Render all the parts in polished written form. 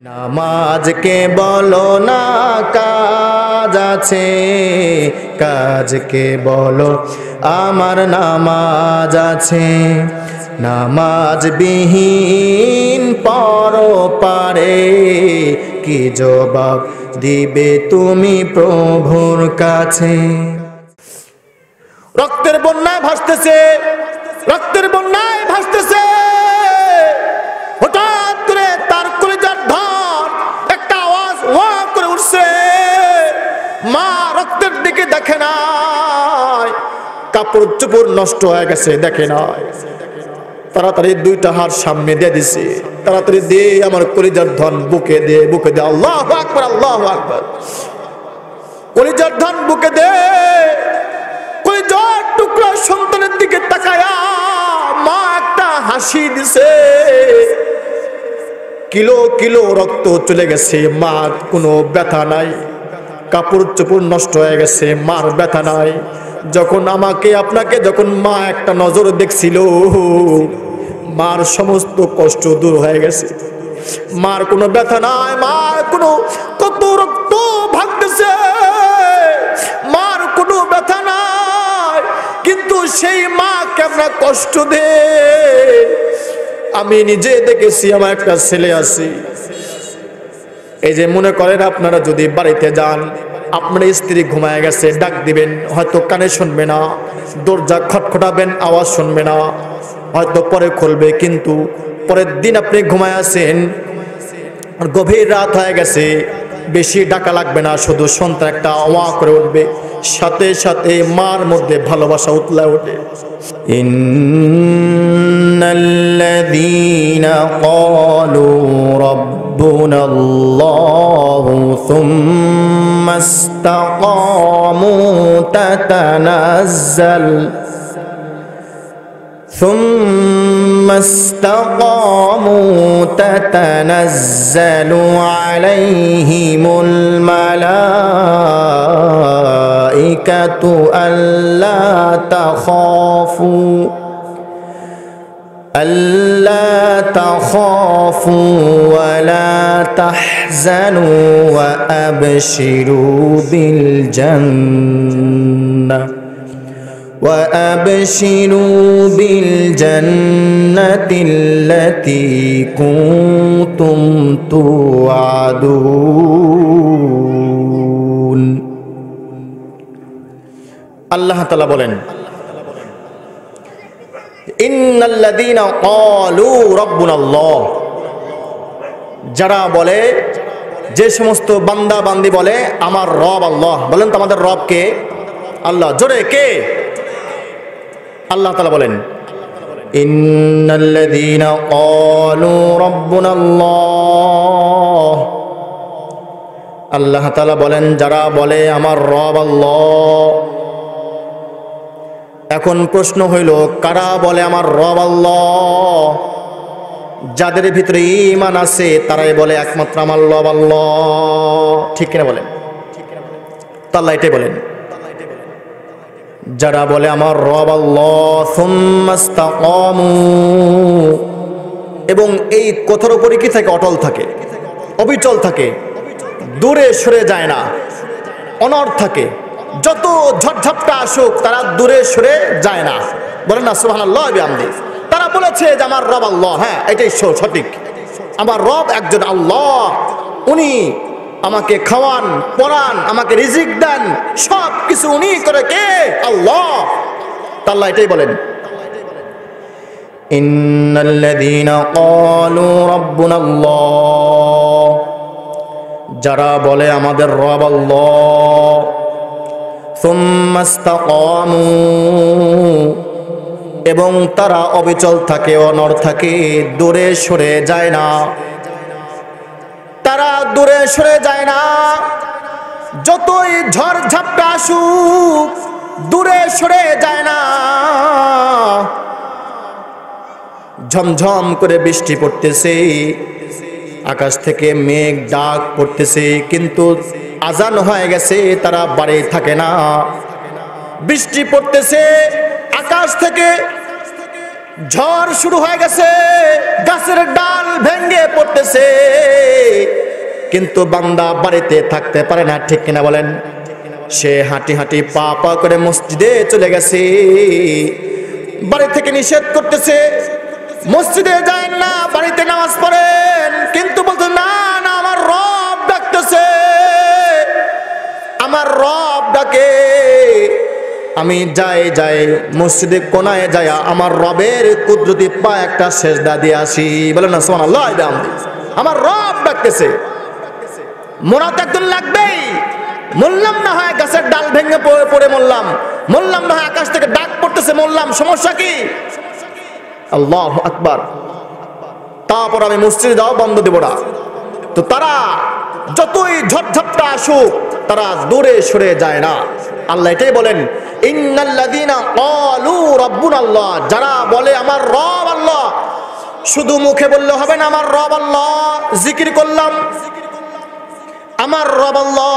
নামাজকে বলো না কাজ আছে, কাজকে বলো আমার নামাজ আছে। নামাজ বিহীন পরপারে কি জবাব দিবে তুমি প্রভুর কাছে? রক্তের বন্যায় ভাসতেছে, রক্তের বন্যায় ভাসতেছে। হঠাৎ করে তার কলিজার ধন একটা আওয়াজ ওয়া করে উঠছে। মা রক্তের দিকে দেখে নাই, কাপড় চোপড় নষ্ট হয়ে গেছে দেখে নাই। তাড়াতাড়ি দুইটা হাত সামনে দিয়ে দিছে, তাড়াতাড়ি দিয়ে আমার কলিজার ধন বুকে দে, বুকে দে। আল্লাহু আকবার, আল্লাহু আকবার। কলিজার ধন বুকে দে। কলিজার টুকরা সন্তানের দিকে তাকায়া মা একটা হাসি দিছে। কিলো কিলো রক্ত চলে গেছে, মার কোনো ব্যথা নাই। কাপড় চোপড় নষ্ট হয়ে গেছে, মার ব্যথা নাই। যখন আমাকে আপনাকে যখন মা একটা নজর দেখছিল, মার সমস্ত কষ্ট দূর হয়ে গেছে। মার কোনো ব্যথা নাই, মার কোনো কত রক্ত ভাগতেছে, মার কোনো ব্যথা নাই। কিন্তু সেই মা কেমন কষ্ট দে আমি নিজে দেখেছি। আমার একটা ছেলে আছে, এই যে মনে করেন আপনারা যদি বাড়িতে যান, আপনার স্ত্রী ঘুমায় গেছে, ডাক দিবেন, হয়তো কানে শুনবে না। দরজা খটখটাবেন, আওয়াজ শুনবে না, হয়তো পরে খুলবে। কিন্তু পরের দিন আপনি ঘুমায় আছেন, গভীর রাত হয়ে গেছে, বেশি ডাকা লাগবে না, শুধু সন্তান একটা ওয়া করে উঠবে, সাথে সাথে মার মধ্যে ভালোবাসা উতলায় ওঠে। ইন্নাল্লাযীনা ক্বালু রাব্বুনা আল্লাহু সুম্মা ইসতাকামু তাতানাজ্জাল ثم استقاموا تتنزل عليهم الملائكة ألا تخافوا ولا تحزنوا وأبشروا بالجنة التي كنتم توعدون। আল্লাহ তাআলা বলেন, ইন্নাল্লাযীনা ক্বালু রাব্বুনাল্লাহ, যারা বলে, যে সমস্ত বান্দা বান্দি বলে আমার রব আল্লাহ। বলেন তো আমাদের রব কে? আল্লাহ। জোরে কে? আল্লাহ তাআলা বলেন, ইন্নাল্লাযীনা ক্বালু রাব্বুনাল্লাহ। আল্লাহ তাআলা বলেন, যারা বলে আমার রব আল্লাহ। এখন প্রশ্ন হইল, কারা বলে আমার রব আল্লাহ? যাদের ভিতরে ঈমান আছে তারাই বলে একমাত্র আমার রব আল্লাহ। ঠিক কিনা বলেন? তো আল্লাহ এটাই বলেন, যারা বলে আমার রব আল্লাহ সুম্মা ইসতাকামু, এবং এই কথার উপরে কি থাকে? অটল থাকে, অবিচল থাকে, দূরে সরে যায় না, অনড় থাকে। যত ঝটঝটকা আসুক তারা দূরে সরে যায় না। বলেন না সুবহানাল্লাহ বিহামদি। তারা বলেছে যে আমার রব আল্লাহ। হ্যাঁ, এটাই সঠিক। আমার রব একজন আল্লাহ, উনি আমাকে খাওয়ান, পরান, আমাকে রিজিক দেন, সব কিছু উনি করে। কে? আল্লাহ। আল্লাহ এটাই বলেন, ইন্নাল্লাযীনা ক্বালু রাব্বুনাল্লাহ, যারা বলে আমাদের রব আল্লাহ, সুম্মা ইসতাকামু, এবং তারা অবিচল থাকে, অনড় থাকে, দূরে সরে যায় না। তারা দূরে সরে যায় না, যতই ঝড় ঝাপটা আসুক দূরে সরে যায় না। ঝমঝম করে বৃষ্টি পড়তেছে, আকাশ থেকে মেঘ ডাক পড়তেছে, কিন্তু আজান হয়ে গেছে, তারা বাড়ি থাকে না। বৃষ্টি পড়তেছে, আকাশ থেকে ঝড় শুরু হয়ে গেছে, গাছের ডাল ভেঙে পড়তেছে, কিন্তু বান্দা বাড়িতে থাকতে পারে না, ঠিক কিনা বলেন? সে হাঁটি হাঁটি পা পা করে মসজিদে চলে গেছে। বাড়ি থেকে নিষেধ করতেছে, মসজিদে যায় না, বাড়িতে নামাজ পড়েন, কিন্তু বলতে না না, আমার রব ডাকতেছে, আমার রব ডাকে। আমি যাই মসজিদে কোনায় যায় আমার রবের কুদরতি পা একটা সেজদা দিয়ে আসি। বলেন না সুবহানাল্লাহ। আমার রব ডাকতেছে, মোরা তো একদিন লাগবেই। মরলাম না হয় গাছের ডাল ভেঙে পড়ে মরলাম, মরলাম না হয় আকাশ থেকে ডাক পড়তেছে মরলাম, সমস্যা কি? আল্লাহু আকবার। তারপর আমি মসজিদে যাওয়া বন্ধ দেব না। তো তারা যতই ঝড়ঝাপটা আসুক তারা দূরে সরে যায় না। আল্লাহ এটাই বলেন, ইন্নাল্লাযীনা ক্বালু রাব্বুনাল্লাহ, যারা বলে আমার রব আল্লাহ, শুধু মুখে বললে হবে না আমার রব আল্লাহ, জিকির করলাম আমার রব আল্লাহ,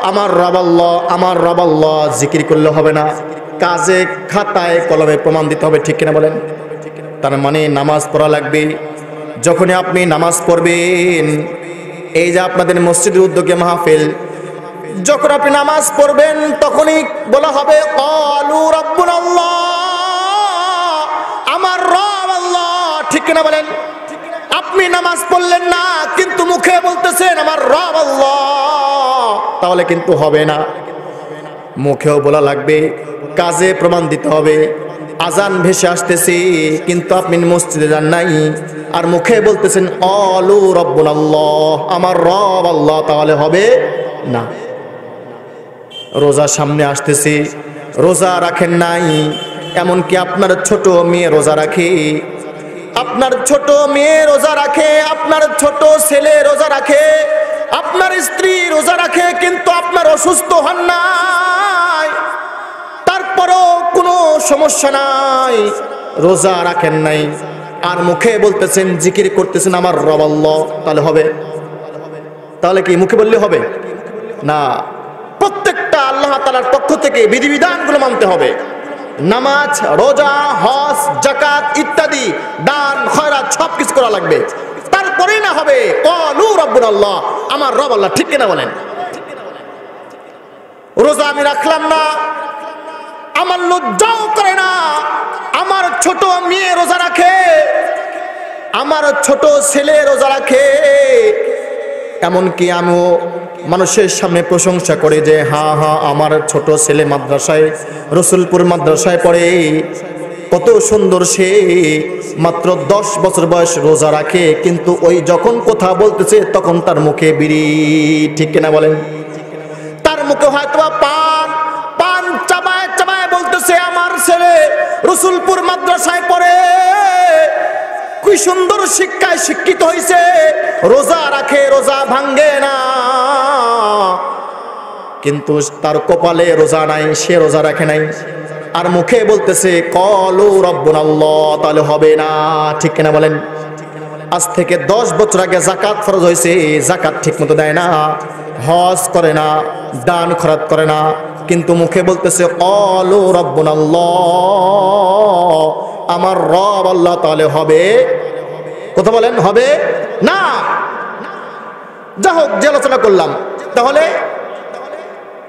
আমার রব আল্লাহ, আমার রব আল্লাহ, জিকির করলে হবে না, কাজে খাতায় কলমে প্রমাণ দিতে হবে, ঠিক কিনা বলেন? তার মানে নামাজ পড়া লাগবে। যখনই আপনি নামাজ পড়বেন, এই যে আপনাদের মসজিদের উদ্যোগে মাহফিল, যখন আপনি নামাজ পড়বেন তখনই বলা হবে ক্বালু রাব্বুনাল্লাহ, আমার রব আল্লাহ, ঠিক কিনা বলেন? আপনি নামাজ পড়লেন না কিন্তু মুখে বলতেছেন আমার রব আল্লাহ, তাহলে কিন্তু হবে না। মুখেও বলা লাগবে, কাজে প্রমাণ দিতে হবে। আজান ভেসে আসতেছে কিন্তু আপনি মসজিদে যান নাই, আর মুখে বলতেছেন ক্বালু রাব্বুনাল্লাহ, আমার রব আল্লাহ, তাহলে হবে না। রোজা সামনে আসতেছে, রোজা রাখেন নাই, এমনকি আপনার ছোট মেয়ে রোজা রাখে, আপনার ছোট মেয়ে রোজা রাখে, আপনার ছোট ছেলে রোজা রাখে, আপনার স্ত্রী রোজা রাখে, কিন্তু আপনার অসুস্থ হন নাই, তারপরও কোনো সমস্যা নাই, রোজা রাখেন নাই, আর মুখে বলতেছেন, জিকির করতেছেন আমার রব আল্লাহ, তাহলে হবে? তাহলে কি মুখে বললে হবে না? প্রত্যেকটা আল্লাহ তাআলার পক্ষ থেকে বিধিবিধানগুলো মানতে হবে। নামাজ, রোজা, হজ, যাকাত ইত্যাদি, দান খয়রাত সবকিছু করা লাগবে, তারপরেই না হবে ক্বালু রাব্বুনাল্লাহ, আমার রব আল্লাহ, ঠিক কিনা বলেন? রোজা আমি রাখলাম না, আমার লজ্জাও করে না, আমার ছোট মেয়ে রোজা রাখে, আমার ছোট ছেলে রোজা রাখে, এমনকি আমিও মানুষের সামনে প্রশংসা করে যে হ্যাঁ হ্যাঁ আমার ছোট ছেলে মাদ্রাসায়, রসুলপুর মাদ্রাসায় পড়ে, কত সুন্দর, সে মাত্র 10 বছর বয়স, রোজা রাখে, কিন্তু ওই যখন কথা বলতেছে তখন তার মুখে বিড়ি, ঠিক কিনা বলেন? তার মুখে হয়তো পান চাবায় চাবায় বলতেছে আমার ছেলে রসুলপুর মাদ্রাসায় পড়ে, কি সুন্দর শিক্ষায় শিক্ষিত হয়েছে, রোজা রাখে, রোজা ভাঙ্গে না, কিন্তু তার কপালে রোজা নাই, সে রোজা রাখে নাই, আর মুখে বলতেছে ক্বালু রাব্বুনাল্লাহ, তাহলে হবে না, ঠিক কিনা বলেন? আজ থেকে 10 বছর আগে যাকাত ফরজ হয়েছে, যাকাত ঠিক মতো দেয় না, হজ করে না, দান খয়রাত করে না, কিন্তু মুখে বলতেছে ক্বালু রাব্বুনাল্লাহ, আমার রব আল্লাহ, তাহলে হবে? কথা বলেন, হবে না? যা হোক, যে আলোচনা করলাম, তাহলে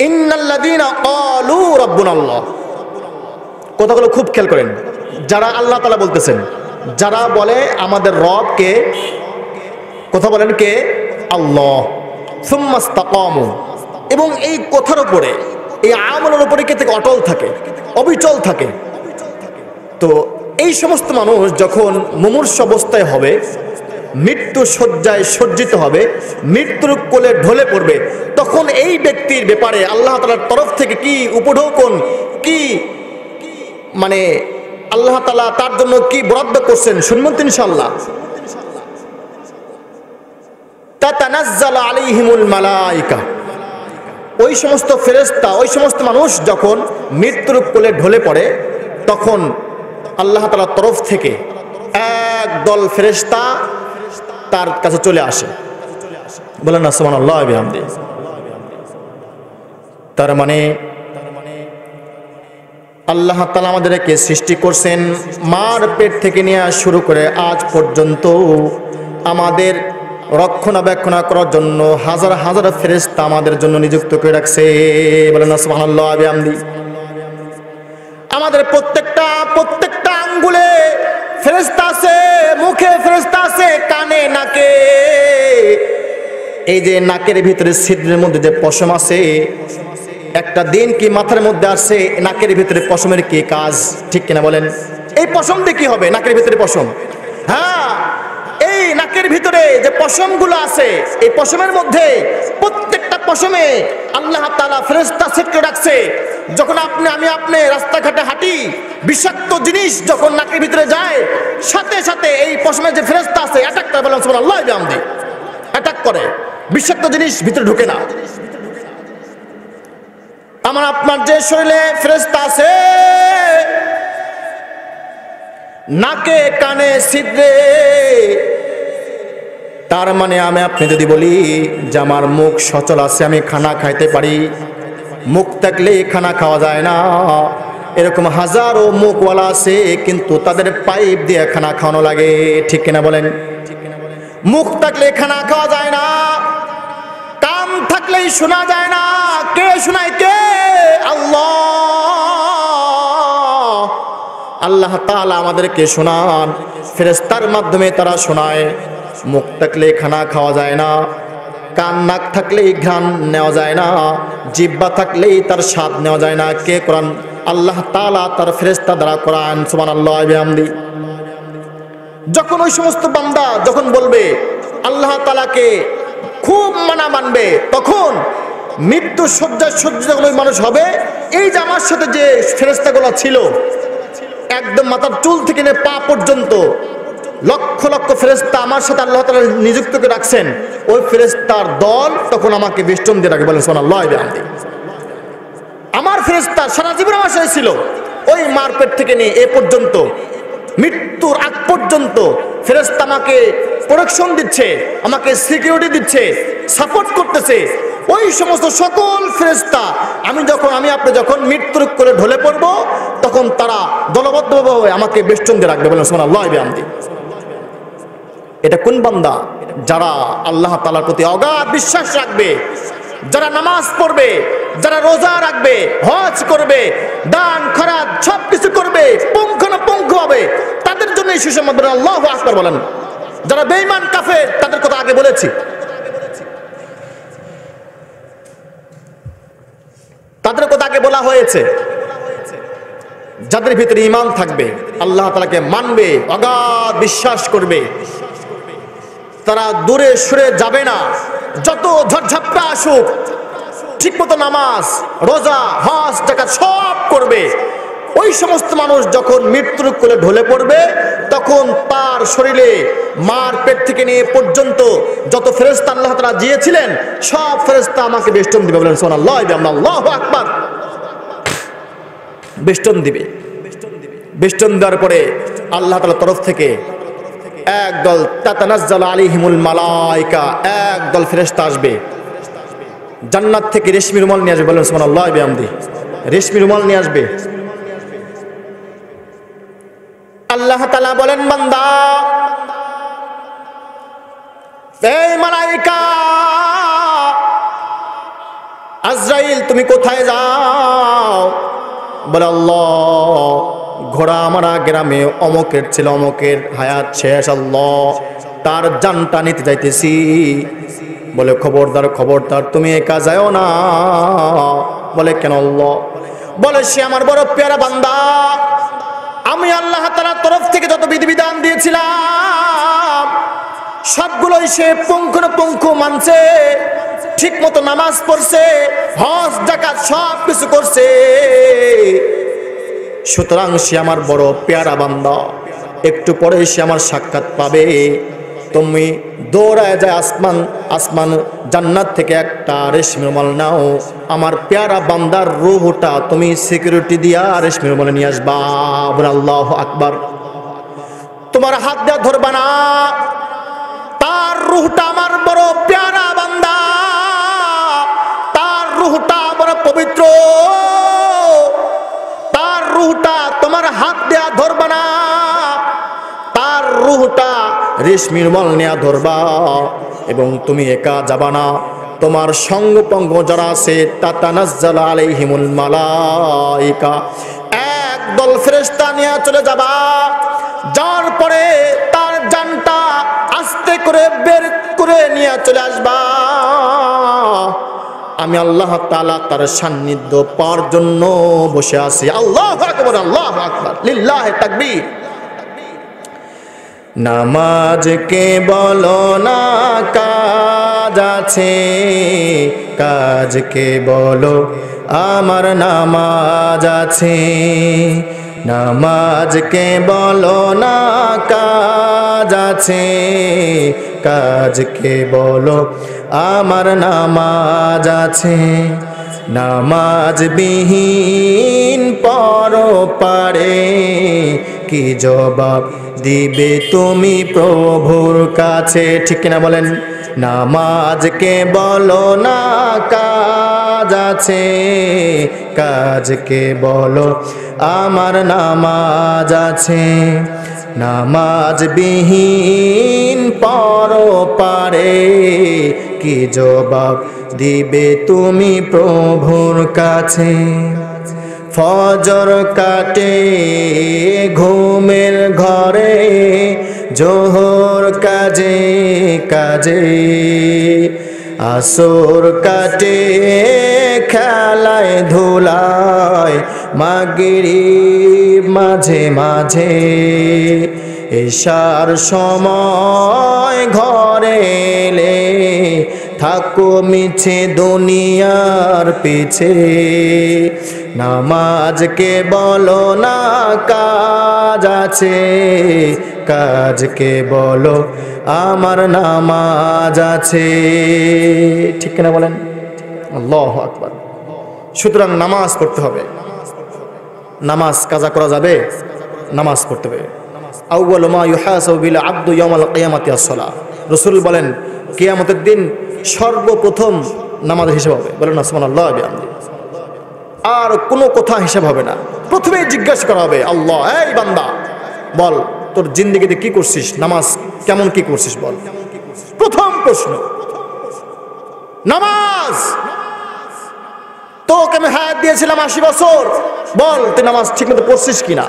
ইন্নাল্লাযীনা ক্বালু রাব্বুনাল্লাহ, কথাগুলো খুব খেয়াল করেন। যারা আল্লাহ তাআলা বলতেছেন, যারা বলে আমাদের রব কে, কথা বলেন কে? আল্লাহ। সুম্মা ইসতাকামু, এবং এই কথার উপরে, এই আমলের উপরে কে থেকে অটল থাকে, অবিচল থাকে। তো এই সমস্ত মানুষ যখন মুমূর্ষ অবস্থায় হবে, মৃত্যু শয্যায় সজ্জিত হবে, মৃত্যুর কোলে ঢলে পড়বে, তখন এই ব্যক্তির ব্যাপারে আল্লাহ তাআলার তরফ থেকে কি উপঢৌকন, কি মানে আল্লাহ তাআলা তার জন্য কি বরাদ্দ করছেন শুনবেন তো ইনশাআল্লাহ। তাতানাজ্জালু আলাইহিমুল মালায়েকা, ওই সমস্ত ফেরেশতা, ওই সমস্ত মানুষ যখন মৃত্যুর কোলে ঢলে পড়ে, তখন আল্লাহ তাআলার তরফ থেকে একদল ফেরেশতা তার কাছে চলে আসে। বলেন না সুবহানাল্লাহ ওয়া বিহামদিহি। তার মানে আল্লাহ তাআলা আমাদেরকে সৃষ্টি করছেন মার পেট থেকে নিয়ে শুরু করে আজ পর্যন্ত আমাদের রক্ষণাবেক্ষণ করার জন্য হাজার হাজার ফেরেশতা আমাদের জন্য নিযুক্ত করে রাখছে। বলেন সুবহানাল্লাহ ওয়া বিহামদি। আমাদের প্রত্যেকটা আঙ্গুলে ফেরেশতা আছে, মুখে ফেরেশতা আছে, কানে নাকে। এই যে নাকের ভিতরে ছিদ্রের মধ্যে যে পশম আছে, একটা দিন কি মাথার মধ্যে আসছে নাকের ভিতরে পশমের কি কাজ, ঠিক কিনা বলেন? এই পশম দিয়ে কি হবে? নাকের ভিতরে পশম, হ্যাঁ, এই নাকের ভিতরে যে পশমগুলো আছে, এই পশমের মধ্যে প্রত্যেকটা পশমে আল্লাহ তাআলা ফেরেশতা সেট করে রাখছে। যখন আপনি রাস্তাঘাটে হাঁটি, বিষাক্ত জিনিস যখন নাকের ভিতরে যায়, সাথে সাথে এই পশমের যে ফেরেশতা আছে অ্যাটাক করে। বলেন সুবহানাল্লাহ ওয়া বিহামদি। অ্যাটাক করে, বিষাক্ত জিনিস ভিতরে ঢুকে না। আমার আপনার যে শরীরে ফেরেশতা আছে, নাকে কানে ছিদ্রে, তার মানে আমি আপনি যদি বলি যে আমার মুখ সচল আছে, আমি খানা খাইতে পারি, মুখ থাকলে খানা খাওয়া যায় না, এরকম হাজারো মুখওয়ালা আছে কিন্তু তাদের পাইপ দিয়ে খানা খাওয়ানো লাগে, ঠিক কিনা বলেন? মুখ থাকলে খানা খাওয়া যায় না, কান থাকলেই শোনা যায় না। কে শোনায়? কে? আল্লাহ। আল্লাহ তাআলা আমাদেরকে শোনান, ফেরেশতার মাধ্যমে তারা শোনায়। মুখ থাকলে খানা খাওয়া যায় না, কান নাক থাকলেই ঘ্রাণ নেওয়া যায় না, জিহ্বা থাকলেই তার স্বাদ নেওয়া যায় না। কে কোরআন? আল্লাহ তাআলা তার ফেরেশতা দ্বারা কোরআন। সুবহানাল্লাহ ওয়া বিহামদি। যখন ওই সমস্ত বান্দা যখন বলবে আল্লাহ তাআলাকে খুব মানবে, তখন মৃত্যু শয্যায় যখন ওই মানুষ হবে, এই যে আমার সাথে যে ফেরেশতাগুলো ছিল, একদম মাথার চুল থেকে নিয়ে পা পর্যন্ত লক্ষ লক্ষ ফেরেশতা আমার সাথে আল্লাহ তাআলা নিযুক্ত করে রাখছেন, ওই ফেরেশতার দল তখন আমাকে বেষ্টন দিয়ে রাখবে। বলেন সুবহানাল্লাহ ওয়া বিহামদি। আমার ফেরেশতা সারা জীবন আমার সাথে ছিল, ওই মার পেট থেকে নিয়ে এ পর্যন্ত মৃত্যুর আগ পর্যন্ত ফেরেশতা আমাকে প্রোটেকশন দিচ্ছে, আমাকে সিকিউরিটি দিচ্ছে, সাপোর্ট করতেছে। ওই সমস্ত সকল ফেরেশতা আমি আপনি যখন মৃত্যুর কোলে ঢলে পড়ব, তখন তারা দলবদ্ধভাবে আমাকে বেষ্টন দিয়ে রাখবে। বলেন সুবহানাল্লাহ ওয়া বিহামদি। এটা কোন বান্দা? যারা আল্লাহ তাআলার প্রতি অগাধ বিশ্বাস রাখবে, যারা নামাজ পড়বে, যারা রোজা রাখবে, হজ করবে, দান খয়রাত সবকিছু করবে পুঙ্খানুপুঙ্খ হবে, তাদের জন্য এই সুসংবাদ। আল্লাহু আকবার বলেন। যারা বেঈমান কাফের, তাদের কথা আগে বলেছি, তাদের কথা আগে বলা হয়েছে। যাদের ভিতরে ঈমান থাকবে, আল্লাহ তাআলাকে মানবে, অগাধ বিশ্বাস করবে, তারা দূরে সরে যাবে না। যত ঝড়ঝাপটা আসুক, ঠিকমতো নামাজ, রোজা, হজ, যাকাত সব করবে। ওই সমস্ত মানুষ যখন মৃত্যুর কোলে ঢলে পড়বে, তখন তার শরীরে মার পেট থেকে নিয়ে পর্যন্ত যত ফেরেশতা আল্লাহ তাআলা দিয়েছিলেন, সব ফেরেশতা আমাকে বেষ্টন দিবে। বলেন সুবহানাল্লাহ ওয়া বিহামদিহি। আল্লাহু আকবার। বেষ্টন দিবে। বেষ্টন দেওয়ার পরে আল্লাহ তাআলার তরফ থেকে একদল তাতানাজ্জালু আলাইহিমুল মালায়েকা, একদল ফেরেশতা আসবে জান্নাত থেকে, রেশমি রুমাল নিয়ে আসবে। বলেন সুবহানাল্লাহ ওয়া বিহামদিহি। রেশমি রুমাল নিয়ে আসবে। আল্লাহ তাআলা বলেন, বান্দা, এই মালায়েকা আজরাইল তুমি কোথায় যাও? বলে, আল্লাহ, ঘোড়া আমারা গ্রামে অমকের ছিল, অমকের হায়াত শেষ, আল্লাহ তার জানটা নিতে যাইতেছি। বলে, খবরদার খবরদার, তুমি একা যাও না। বলে, কেন আল্লাহ? বলে, সে আমার বড় পেয়ারা বান্দা, আমি আল্লাহ তাআলার তরফ থেকে যত বিধিবিধান দিয়েছিলাম সবগুলোই সে পুঙ্খানুপুঙ্খ মানছে, ঠিক মতো নামাজ পড়ছে, হজ যাকাত সব কিছু করছে। সুতরাং সে আমার বড় পেয়ারা বান্দা, একটু পরে সে আমার সাক্ষাৎ পাবে। তুমি দৌড়ায় যায় আসমান জান্নাত থেকে একটা রেশমি রুমাল নাও, আমার পেয়ারা বান্দার রূহটা তুমি সিকিউরিটি দিয়া রেশমি রুমালে নিয়ে আসবা। বলে, আল্লাহু আকবার। তোমার হাত দিয়ে ধরবা না, তার রূহটা আমার বড় পেয়ারা বান্দা, তার রূহটা বড় পবিত্র, তার রূহ রেশ নির্মল নেয়া ধরবা এবং তুমি একা যাবা না, তোমার সঙ্গপঙ্গ যারা আছে তাতানাজ্জাল আলাইহিমুল মালাইকা, একদল ফেরেশতা নিয়ে চলে যাবা। যার পরে তার জানটা আস্তে করে বের করে নিয়ে চলে আসবা। আমি আল্লাহ তাআলা তার সান্নিধ্য পাওয়ার জন্য বসে আছি। আল্লাহু আকবার, আল্লাহু আকবার, লিল্লাহি তাকবীর। নামাজকে বলো না কাজ আছে, কাজকে বলো আমার নামাজ আছে। নামাজকে বলো না কাজ আছে, কাজকে বলো আমার নামাজ আছে। নামাজ বিহীন পরপারে কি জবাব দিবে তুমি প্রভুর কাছে? ঠিক কিনা বলেন? নামাজকে বলো না কাজ আছে, কাজকে বলো আমার নামাজ আছে। নামাজ বিহীন পরপারে কি জবাব দিবে তুমি প্রভুর কাছে? ফজর কাটে ঘুমের ঘরে, জোহর কাজে কাজে, আসর কাটে খেলায় ধুলায়, মাগরিব মাঝে মাঝে, এশার সময় ঘরে এলে থাকো মিছে দুনিয়ার পিছে। নামাজকে বলো না কাজ আছে, কাজকে বলো আমার নামাজ আছে। ঠিক কিনা বলেন? আল্লাহু আকবার। সুতরাং নামাজ পড়তে হবে। নামাজ কাজা করা যাবে? নামাজ পড়তে হবে। আউয়ালু মা ইউহাসাবু বিল আবদু ইয়াউমাল কিয়ামাতি আস-সালাহ। রাসূল বলেন কিয়ামতের দিন সর্বপ্রথম নামাজের হিসাব হবে। বলেন না সুবহানাল্লাহ ওয়া বিহামদিহি। আর কোনো কথা হিসাব হবে না, প্রথমেই জিজ্ঞাসা করা হবে আল্লাহ, এই বান্দা বল তোর জিন্দেগিতে কি করছিস, নামাজ কেমন কি করছিস বল। প্রথম প্রশ্ন নামাজ। তোকে আমি হায়াত দিয়েছিলাম 80 বছর, বল তুই নামাজ ঠিকমতো পড়ছিস কিনা।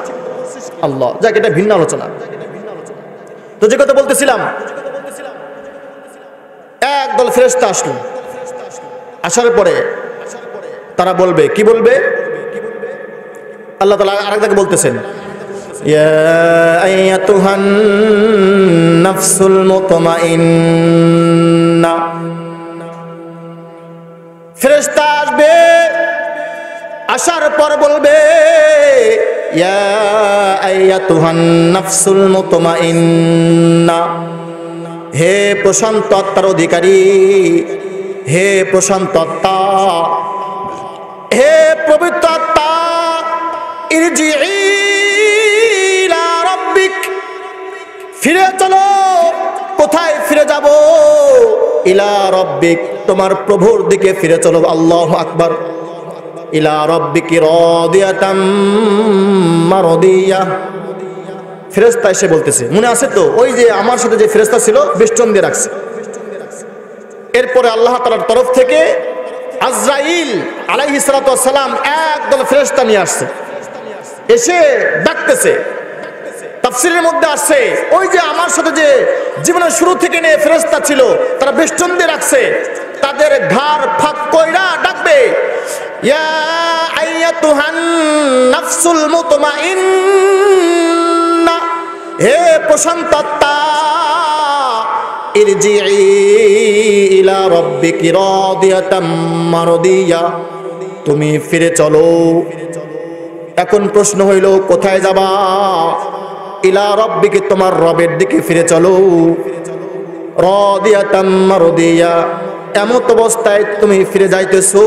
আল্লাহ, যাক এটা ভিন্ন আলোচনা। তো যে কথা বলতেছিলাম, একদল ফেরেশতা আসলো। আসার পরে তারা বলবে, কি বলবে? আল্লাহ তাআলা আরেকটাকে বলতেছেন, ইয়া আইয়াতুহান নাফসুল মুতমাইন্না। ফেরেশতা আসবে, আসার পর বলবে, ইয়া আইয়াতুহান নাফসুল মুতমাইন্না, হে প্রশান্ত আত্মার অধিকারী, হে প্রশান্ত আত্মা, হে পবিত্র আত্মা, ইরজিই ইলা রাব্বিক, ফিরে চলো। কোথায় ফিরে যাব? ইলা রাব্বিক, তোমার প্রভুর দিকে ফিরে চলো। আল্লাহু আকবার। ইলা রাব্বিকি রাদিয়াতাম মারদিয়া। ফেরেশতা এসে বলতেছে, মনে আছে তো ওই যে আমার সাথে যে ফেরেশতা ছিল বেষ্টন দিয়ে রাখছে। এরপরে আল্লাহ তাআলার তরফ থেকে আজরাইল আলাইহিস সালাতু ওয়াস সালাম একদল ফেরেশতা নিয়ে আসছে, এসে ডাকতেছে। তাফসীরের মধ্যে আসছে ওই যে আমার সাথে যে জীবনের শুরু থেকে নিয়ে ফেরেশতা ছিল তারা বেষ্টন দিয়ে রাখছে, তাদের ঘাড় ফাঁক কইরা ডাকবে, ইয়া আইয়াতুহান নাফসুল মুতমাইন্না, হে প্রশান্ত আত্মা, ইরজিই ইলা রাব্বিকি রাদিয়াতাম মারদিয়া, তুমি ফিরে চলো। এখন প্রশ্ন হইল কোথায় যাবা? ইলা রাব্বিকি, তোমার রবের দিকে ফিরে চলো। রাদিয়াতাম মারদিয়া, এমত অবস্থায় তুমি ফিরে যাইতেছো।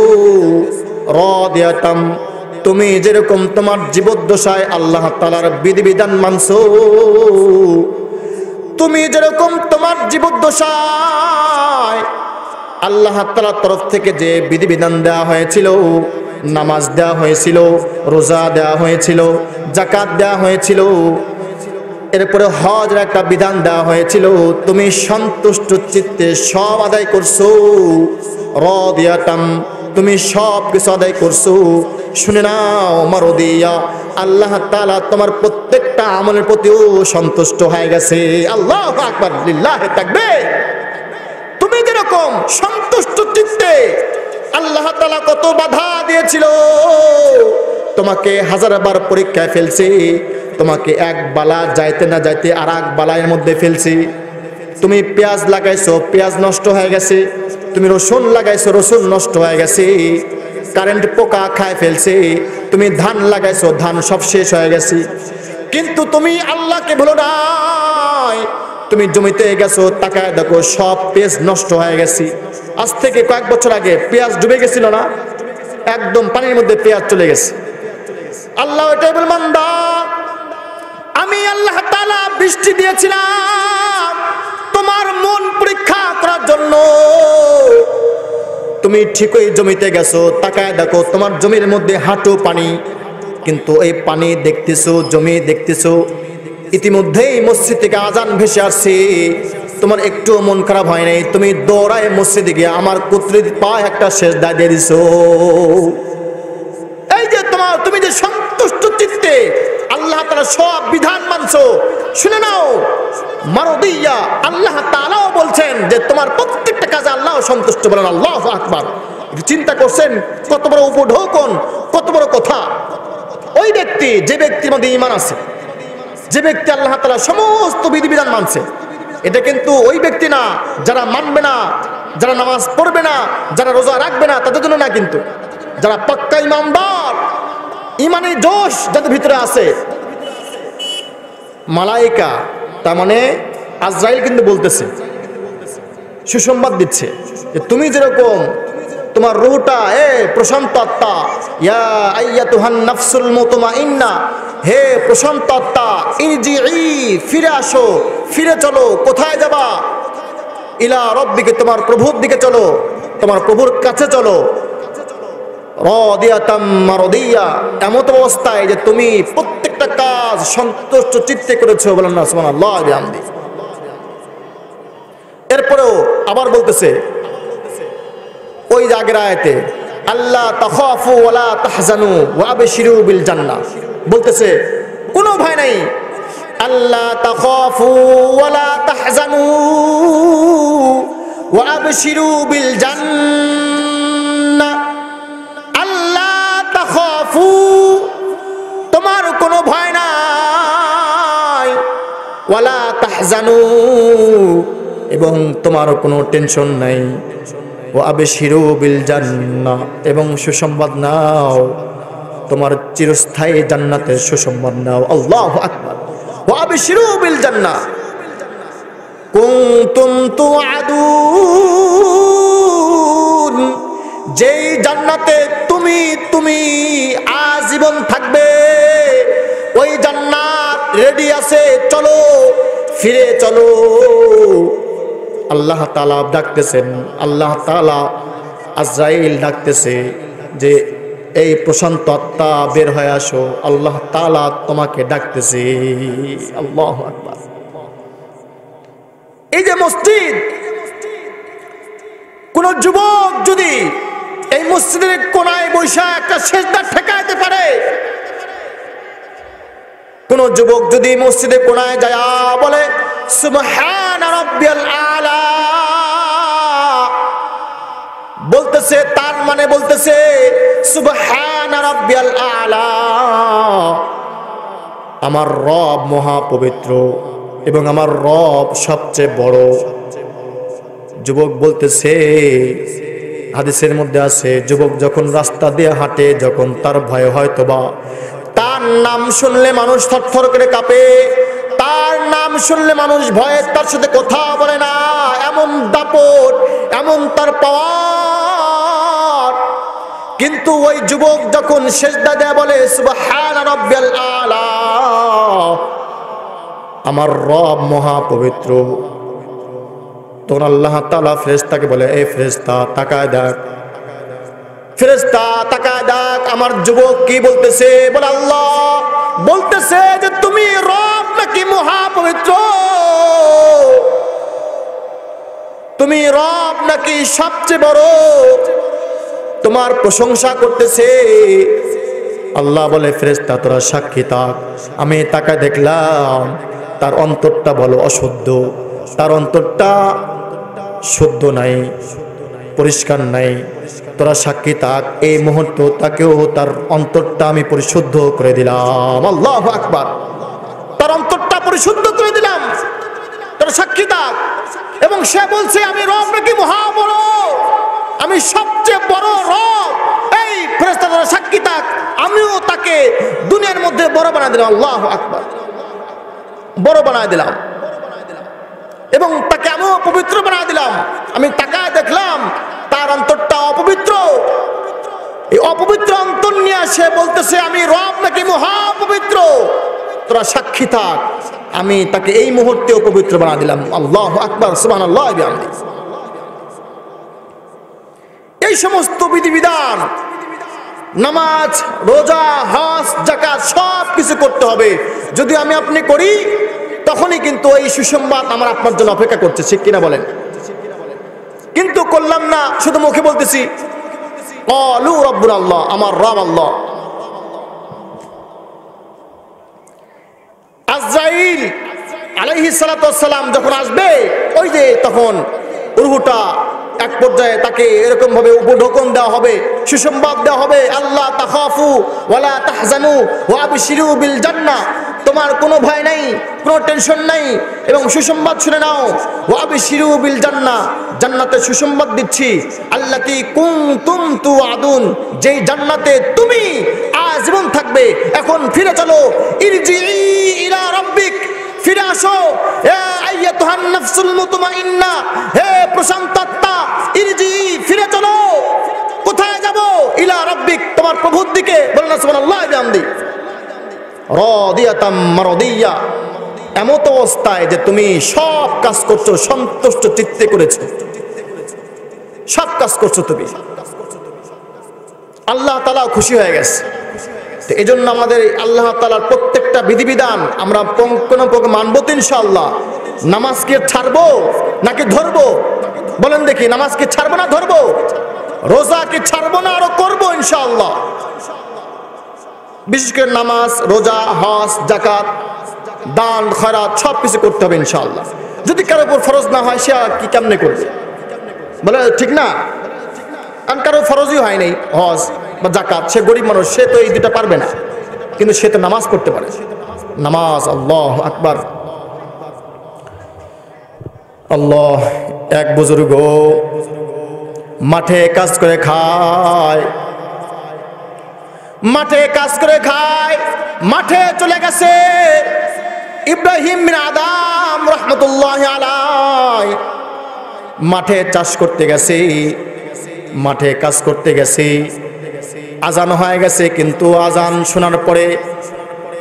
রাদিয়াতাম, তুমি যেরকম তোমার জীবদ্দশায় আল্লাহ তাআলার বিধিবিধান মানছো, তুমি যেরকম তোমার জীবদ্দশায় আল্লাহ তাআলার তরফ থেকে যে বিধিবিধান দেওয়া হয়েছিল, নামাজ দেওয়া হয়েছিল, রোজা দেওয়া হয়েছিল, যাকাত দেওয়া হয়েছিল, এরপরে হজের একটা বিধান দেওয়া হয়েছিল, তুমি সন্তুষ্ট চিত্তে সব আদায় করছো, রাদিয়াতাম, তুমি সব কিছু আদায় করছো। শুনে নাও মারদিয়া, আল্লাহ তাআলা তোমার প্রত্যেকটা আমলের প্রতিও সন্তুষ্ট হয়ে গেছে। আল্লাহু আকবার, লিল্লাহি তাকবীর। তুমি যেরকম সন্তুষ্ট চিত্তে, আল্লাহ তাআলা কত বাধা দিয়েছিল, তোমাকে হাজারবার পরীক্ষায় ফেলছে, তোমাকে এক বালা যাইতে না যাইতে আর এক বালায়ের মধ্যে ফেলছে। তুমি পেঁয়াজ লাগাইছো, পেঁয়াজ নষ্ট হয়ে গেছে। তুমি রসুন লাগাইছো, রসুন নষ্ট হয়ে গেছে। কারেন্ট পোকা খায় ফেলছে। তুমি ধান লাগাইছো, ধান সব শেষ হয়ে গেছে। কিন্তু তুমি আল্লাহকে ভুলো নাই। তুমি জমিতে গেছো, তাকায় দেখো সব পেঁয়াজ নষ্ট হয়ে গেছে। আজ থেকে কয়েক বছর আগে পেঁয়াজ ডুবে গেছিল না, একদম পানির মধ্যে পেঁয়াজ চলে গেছে। আল্লাহ এটাই বল, বান্দা আমি আল্লাহ তাআলা বৃষ্টি দিয়েছিলাম তোমার মন পরীক্ষা করার জন্য। তুমি ঠিকই জমিতে গেছো, তাকায় দেখো তোমার জমির মধ্যে হাঁটু পানি, কিন্তু এই পানি দেখতেছো, জমি দেখতেছো, ইতিমধ্যেই মসজিদ থেকে আজান ভেসে আসছে, তোমার একটু মন খারাপ হয় নাই। তুমি দৌড়ায় মসজিদে গিয়ে আমার কুত্রির পায়ে একটা সেজদা দিয়ে দিছো। এই যে তুমি যে সন্তুষ্ট চিত্তে আল্লাহ তাআলা সব বিধান মানছো, শুনে নাও মারদিয়া, আল্লাহ তাআলাও বলছেন যে তোমার প্রত্যেকটা কাজে আল্লাহ সন্তুষ্ট। বলেন আল্লাহু আকবার। চিন্তা করছেন কত বড় উপঢৌকন, কত বড় কথা। ওই ব্যক্তি, যে ব্যক্তির মধ্যে ঈমান আছে, যে ব্যক্তি আল্লাহ তাআলা সমস্ত বিধিবিধান মানছে, এটা কিন্তু ওই ব্যক্তি না যারা মানবে না, যারা নামাজ পড়বে না, যারা রোজা রাখবে না, তাদের জন্য না। কিন্তু যারা পাক্কা ইমানদার, ইমানি জোশ যাদের ভিতরে আছে, মালাইকা, তার মানে আজরাইল কিন্তু বলতেছে, সুসংবাদ দিচ্ছে যে তুমি যেরকম তোমার রূহটা, প্রশান্ত আত্মা, ইয়া আইয়াতুহান নাফসুল মুতমাইন্না, হে প্রশান্ত আত্মা, ইরজিই, ফিরে আসো, ফিরে চলো। কোথায় যাবা? ইলা রাব্বিকে, তোমার প্রভুর দিকে চলো, তোমার প্রভুর কাছে চলো। রাদিয়াতাম মারদিয়া, এমত অবস্থায় যে তুমি প্রত্যেকটা কাজ সন্তুষ্ট চিত্তে করেছো। বলেন না সুবহানাল্লাহ বিহামদি। এরপরেও আবার বলতেছে ওই আগের আয়াতে, আল্লাহ তাখাফু ওয়ালা তাহজানু ওয়া আবশিরু বিল জান্নাহ, বলতেছে কোনো ভয় নাই। আল্লাহ তাখাফু ওয়ালা তাহজানু ওয়া আবশিরু বিল জান্নাহ, আল্লাহ তাখাফু, তোমার কোনো ভয় নাই, ওয়ালা তাহজানু, এবং তোমার কোনো টেনশন নাই, ও আবশিরু বিল জান্নাহ, এবং সুসংবাদ নাও, তোমার চিরস্থায়ী জান্নাতের সুসংবাদ নাও। আল্লাহু আকবার। ও আবশিরু বিল জান্নাহ কুনতুম তুআদুন, যেই জান্নাতে তুমি আজীবন থাকবে, ওই জান্নাত রেডি আছে, চলো, ফিরে চলো। আল্লাহ তাআলা ডাকতেছেন, আল্লাহ তাআলা আজরাইল ডাকতেছে যে এই প্রশান্ত আত্মা বের হয়ে আসো, আল্লাহ তাআলা তোমাকে ডাকতেছে। আল্লাহু আকবার। এই যে মসজিদ, কোন যুবক যদি এই মসজিদের কোনায় বসে একটা সেজদা ঠেকাইতে পারে, কোন যুবক যদি মসজিদের কোনায় যায় বলে সুবহানা রাব্বিয়াল আলা, বলতেছে, তার মানে বলতেছে সুবহানা রাব্বিয়াল আলা, আমার রব মহা পবিত্র এবং আমার রব সবচেয়ে বড়। যুবক বলতেছে, হাদিসের মধ্যে আছে, যুবক যখন রাস্তা দিয়ে হাঁটে, যখন তার ভয় হয়তোবা, তার নাম শুনলে মানুষ থরথর করে কাঁপে, তার নাম শুনলে মানুষ ভয়ে তার সাথে কথা বলে না, এমন দাপট, এমন তার পাওয়ার। কিন্তু ওই যুবক যখন সেজদা দেয় বলে সুবহানা রাব্বিয়াল আলা, আমার রব মহা পবিত্র, তখন আল্লাহ তাআলা ফেরেশতাকে বলে, এই ফেরেশতা তাকায় দেখ, ফেরেশতা তাকায় দেখ আমার যুবক কি বলতেছে। বলে আল্লাহ বলতেছে যে তুমি রব নাকি নাকি মহাপবিত্র, তুমি রব নাকি সবচেয়ে বড়, তোমার প্রশংসা করতেছে। আল্লাহ বলে, ফেরেশতা তোরা সাক্ষী থাক। আমি তাকে দেখলাম তার অন্তরটা বলো অশুদ্ধ, তার অন্তরটা শুদ্ধ নাই, পরিষ্কার নাই। তোরা সাক্ষী থাক, এই মুহূর্ত তাকেও তার অন্তরটা আমি পরিশুদ্ধ করে দিলাম। আল্লাহু আকবার। তার অন্তরটা পরিশুদ্ধ করে দিলাম, তোরা সাক্ষী থাক। এবং সে বলছে, আমি রব নাকি মহা বড়, আমি সবচেয়ে বড় রব। এই ফেরেশতা তোরা সাক্ষী থাক, আমিও তাকে দুনিয়ার মধ্যে বড় বানায় দিলাম। আল্লাহু আকবার। বড় বানায় দিলাম এবং তাকে আমিও পবিত্র বানায় দিলাম। আমি তাকায় দেখলাম তার অন্তরটা অপবিত্র। এই অপবিত্র অন্তর নিয়ে সে বলতেছে, আমি রব নাকি মহাপবিত্র, তোরা সাক্ষী থাক। আমি তাকে এই মুহূর্তেও পবিত্র বানায় দিলাম। আল্লাহু আকবার, সুবহানাল্লাহ। এই সমস্ত বিধিবিধান, নামাজ, রোজা, হজ, যাকাত সব কিছু করতে হবে। যদি আমি আপনি করি, তখনই কিন্তু এই সুসংবাদ আমার আপনার জন্য অপেক্ষা করছে, ঠিক কিনা বলেন? কিন্তু করলাম না, শুধু মুখে বলতেছি ক্বালু রাব্বুনা আল্লাহ, আমার রব আল্লাহ। আজরাইল আলাইহিস সালাতু ওয়াস সালাম যখন আসবে, ওই যে তখন রূহটা এক পর্যায়ে তাকে এরকম ভাবে উপঢৌকন দেওয়া হবে, সুসংবাদ দেওয়া হবে, আল্লাহ তাখাফু ওয়ালা তাহজানু ওয়া আবশিরু বিল জান্নাহ, তোমার কোনো ভয় নাই, কোনো টেনশন নাই, এবং সুসংবাদ শুনে নাও। ওয়া আবশিরু বিল জান্নাহ, জান্নাতের সুসংবাদ দিচ্ছি। আল্লাতী কুনতুম তুআদুন, যেই জান্নাতে তুমি আজীবন থাকবে। এখন ফিরে চলো, ইরজিই ইলা রাব্বিক, ফিরে আসো। হে আইয়াতুহান নাফসুল মুতমাইন্না, হে প্রশান্ত আত্মা, ইরজিই, ফিরে চলো। কোথায় যাব? ইলা রাব্বিক, তোমার প্রভুর দিকে। বলেন না সুবহানাল্লাহ বিহামদি। রাদিয়াতাম মারদিয়া, এমত অবস্থায় যে তুমি সব কাজ করছো সন্তুষ্ট চিত্তে করেছো, সব কাজ করছো তুমি, আল্লাহ তাআলা খুশি হয়ে গেছে। তো এই জন্য আমাদের আল্লাহ তাআলার প্রত্যেকটা বিধিবিধান আমরা পঙ্কনপঙ্ক মানবো তো ইনশাআল্লাহ। নামাজকে ছাড়বো নাকি ধরবো? বলেন দেখি, নামাজকে ছাড়বো না ধরবো? রোজাকে ছাড়বো না আরো করবো ইনশাআল্লাহ। বিশেষ করে নামাজ, রোজা, হজ, যাকাত, দান, খয়রাত সব কিছু করতে হবে ইনশাআল্লাহ। যদি কারো উপর ফরজ না হয়, সে কি কেমনে করবে? বলে ঠিক না? কারণ কারো ফরজই হয় নাই হজ বা জাকাত, সে গরিব মানুষ, সে তো এই দুটা পারবে না, কিন্তু সে তো নামাজ পড়তে পারে। নামাজ, আল্লাহু আকবার। আল্লাহ। এক বুজুর্গ মাঠে কাজ করে খায়, মাঠে কাজ করে খায়, মাঠে চলে গেছে ইব্রাহিম বিন আদম রাহমাতুল্লাহি আলাইহি, মাঠে চাষ করতে গেছে, মাঠে কাজ করতে গেছে। আজান হয়ে গেছে, কিন্তু আজান শোনার পরে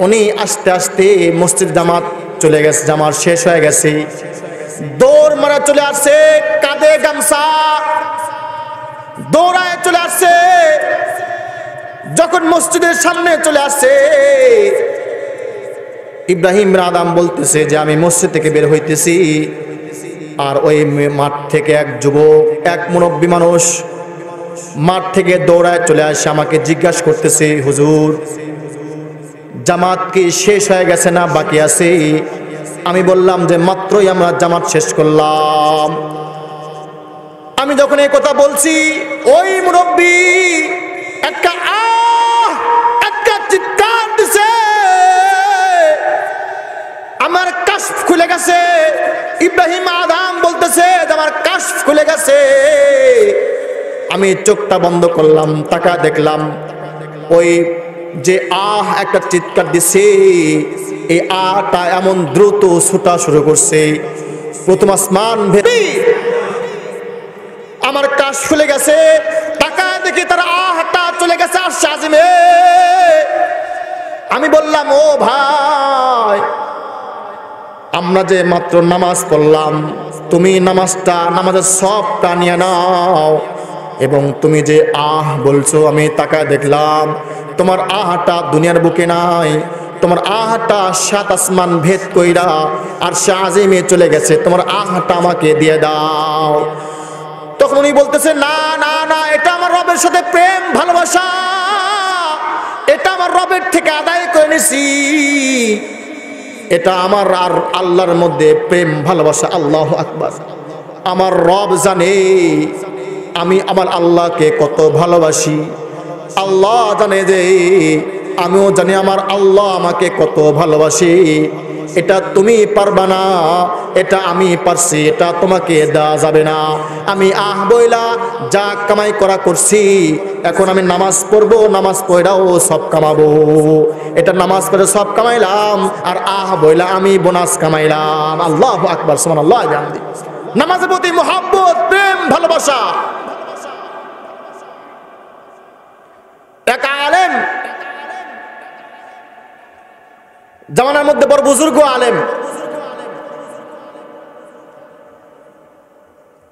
উনি আস্তে আস্তে মসজিদ জামাত চলে গেছে, জামাত শেষ হয়ে গেছে, দৌড় মারা চলে আসছে, কাঁধে গামছা, দৌড়ায় চলে আসছে। যখন মসজিদের সামনে চলে আসছে, ইব্রাহিম বিন আদম বলতেছে যে আমি মসজিদ থেকে বের হইতেছি, আর ওই মাঠ থেকে এক যুবক, এক মুরব্বী মানুষ মাঠ থেকে দৌড়ায় চলে আসে, আমাকে জিজ্ঞাসা করতেছে, হুজুর জামাত কি শেষ হয়ে গেছে না বাকি আছে? আমি বললাম যে মাত্রই আমরা জামাত শেষ করলাম। আমি যখন এই কথা বলছি, ওই মুরব্বী একটা চিৎকার দিছে, আমার কাশফ খুলে গেছে। ইব্রাহিম আদম বলতেছে যে আমার কাশফ খুলে গেছে। আমি চোখটা বন্ধ করলাম, তাকা দেখলাম ওই যে একটা চিৎকার দিছে, এই আটা এমন দ্রুত ছুটা শুরু করছে, প্রথম আসমান ভেবে আমার কাশ খুলে গেছে। টাকা দেখি তার আহটা চলে গেছে আরশে আজিমে। আমি বললাম, ও ভাই, আমরা যে মাত্র নামাজ পড়লাম, তুমি নামাজের সবটা নিয়ে নাও, এবং তুমি যে বলছো, আমি তাকায় দেখলাম তোমার আহটা দুনিয়ার বুকে নাই, তোমার আহটা 7 আসমান ভেদ কইরা আরশে আজিমে চলে গেছে, তোমার আহটা আমাকে দিয়ে দাও। তখন উনি বলতেছে না না না, এটা আমার রবের সাথে প্রেম ভালোবাসা, এটা আমার রবের থেকে আদায় করে নিছি, এটা আমার আর আল্লাহর মধ্যে প্রেম ভালোবাসা। আল্লাহু আকবার। আমার রব জানে আমি আমার আল্লাহকে কত ভালোবাসি, আল্লাহ জানে যে আমিও জানি আমার আল্লাহ আমাকে কত ভালোবাসি। এটা তুমি পারবা না, এটা আমি পারছি, এটা তোমাকে দেওয়া যাবে না। আমি বইলা যা কামাই করা করছি, এখন আমি নামাজ পড়বো, নামাজ পড়াও সব কামাবো। এটা নামাজ পড়ে সব কামাইলাম, আর বইলা আমি বোনাস কামাইলাম। আল্লাহু আকবার, সুবহানাল্লাহ। নামাজের প্রতি মহব্বত, প্রেম, ভালোবাসা। এক আলেম, জামানার মধ্যে বড় বুজুর্গ আলেম,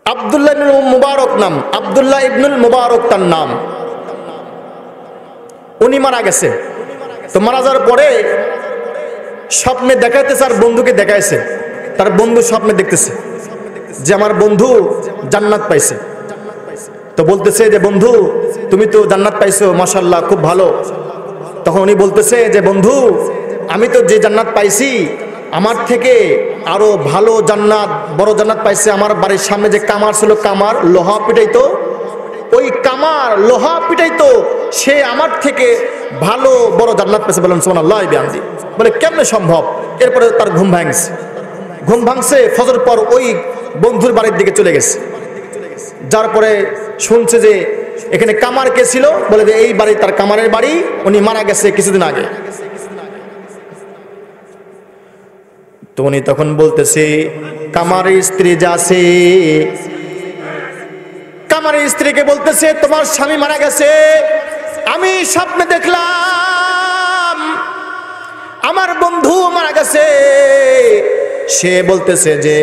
আব্দুল্লাহ ইবনুল মুবারক নাম, আব্দুল্লাহ ইবনুল মুবারক তার নাম। উনি মারা গেছে। তো মারা যাওয়ার পরে স্বপ্নে দেখাইতেছে, আর বন্ধুকে দেখাইছে। তার বন্ধু স্বপ্নে দেখতেছে যে আমার বন্ধু জান্নাত পাইছে। তো বলতেছে যে বন্ধু তুমি তো জান্নাত পাইছো, মাশাআল্লাহ, খুব ভালো। তখন উনি বলতেছে যে বন্ধু আমি তো যে জান্নাত পাইছি, আমার থেকে আরো ভালো জান্নাত, বড় জান্নাত পাইছে আমার বাড়ির সামনে যে কামার ছিল, কামার লোহা পিটাইতো, ওই কামার লোহা পিটাইতো, সে আমার থেকে ভালো বড় জান্নাত পাইছে। বলেন সুবহানাল্লাহ বিহামদি। বলে কেমনে সম্ভব? এরপরে তার ঘুম ভাঙছে। ফজর পর ওই বন্ধুর বাড়ির দিকে চলে গেছে। যার পরে শুনছে যে এখানে কামার কে ছিল, বলে যে এই বাড়ি তার কামারের বাড়ি, উনি মারা গেছে কিছুদিন আগে। তো উনি তখন বলতেছে কামারের স্ত্রী যা আছে, কামারের স্ত্রীকে বলতেছে তোমার স্বামী মারা গেছে, আমি স্বপ্নে দেখলাম আমার বন্ধু মারা গেছে। সে বলতেছে যে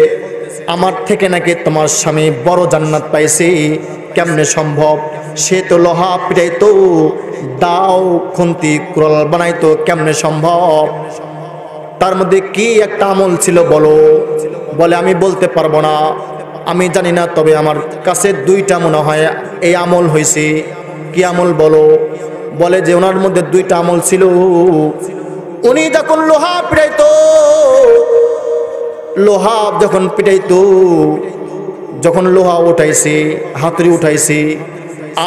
আমার থেকে নাকি তোমার স্বামী বড় জান্নাত পাইছে, কেমনে সম্ভব? সে তো লোহা পিটাইতো, দাও খুন্তি কুড়াল বানাইতো, কেমনে সম্ভব? তার মধ্যে কি একটা আমল ছিল বলো? বলে আমি বলতে পারবো না, আমি জানি না, তবে আমার কাছে 2টা মনে হয় এই আমল হয়েছে। কি আমল বলো? বলে যে ওনার মধ্যে 2টা আমল ছিল। উনি যখন লোহা পিটাইতো, লোহা যখন পিটাইতো, যখন লোহা উঠাইছে, হাতুড়ি উঠাইছে,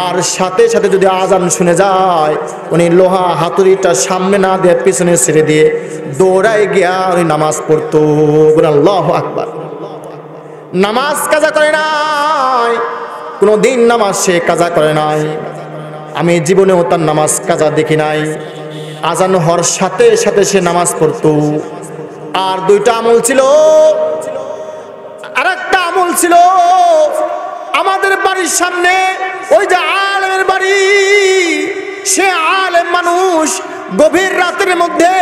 আর সাথে সাথে যদি আজান শুনে যায়, উনি লোহা হাতুড়িটা সামনে না দিয়ে পিছনে ছেড়ে দিয়ে দৌড়ায় গিয়া উনি নামাজ পড়তো। আল্লাহু আকবার। নামাজ কাজা করে নাই, কোনোদিন নামাজ সে কাজা করে নাই। আমি জীবনেও তার নামাজ কাজা দেখি নাই। আজান হওয়ার সাথে সাথে সে নামাজ পড়তো। আর 2টা আমল ছিল। আর একটা আমল ছিল, আমাদের বাড়ির সামনে ওই যে আলেমের বাড়ি, সে আলেম মানুষ গভীর রাতের মধ্যে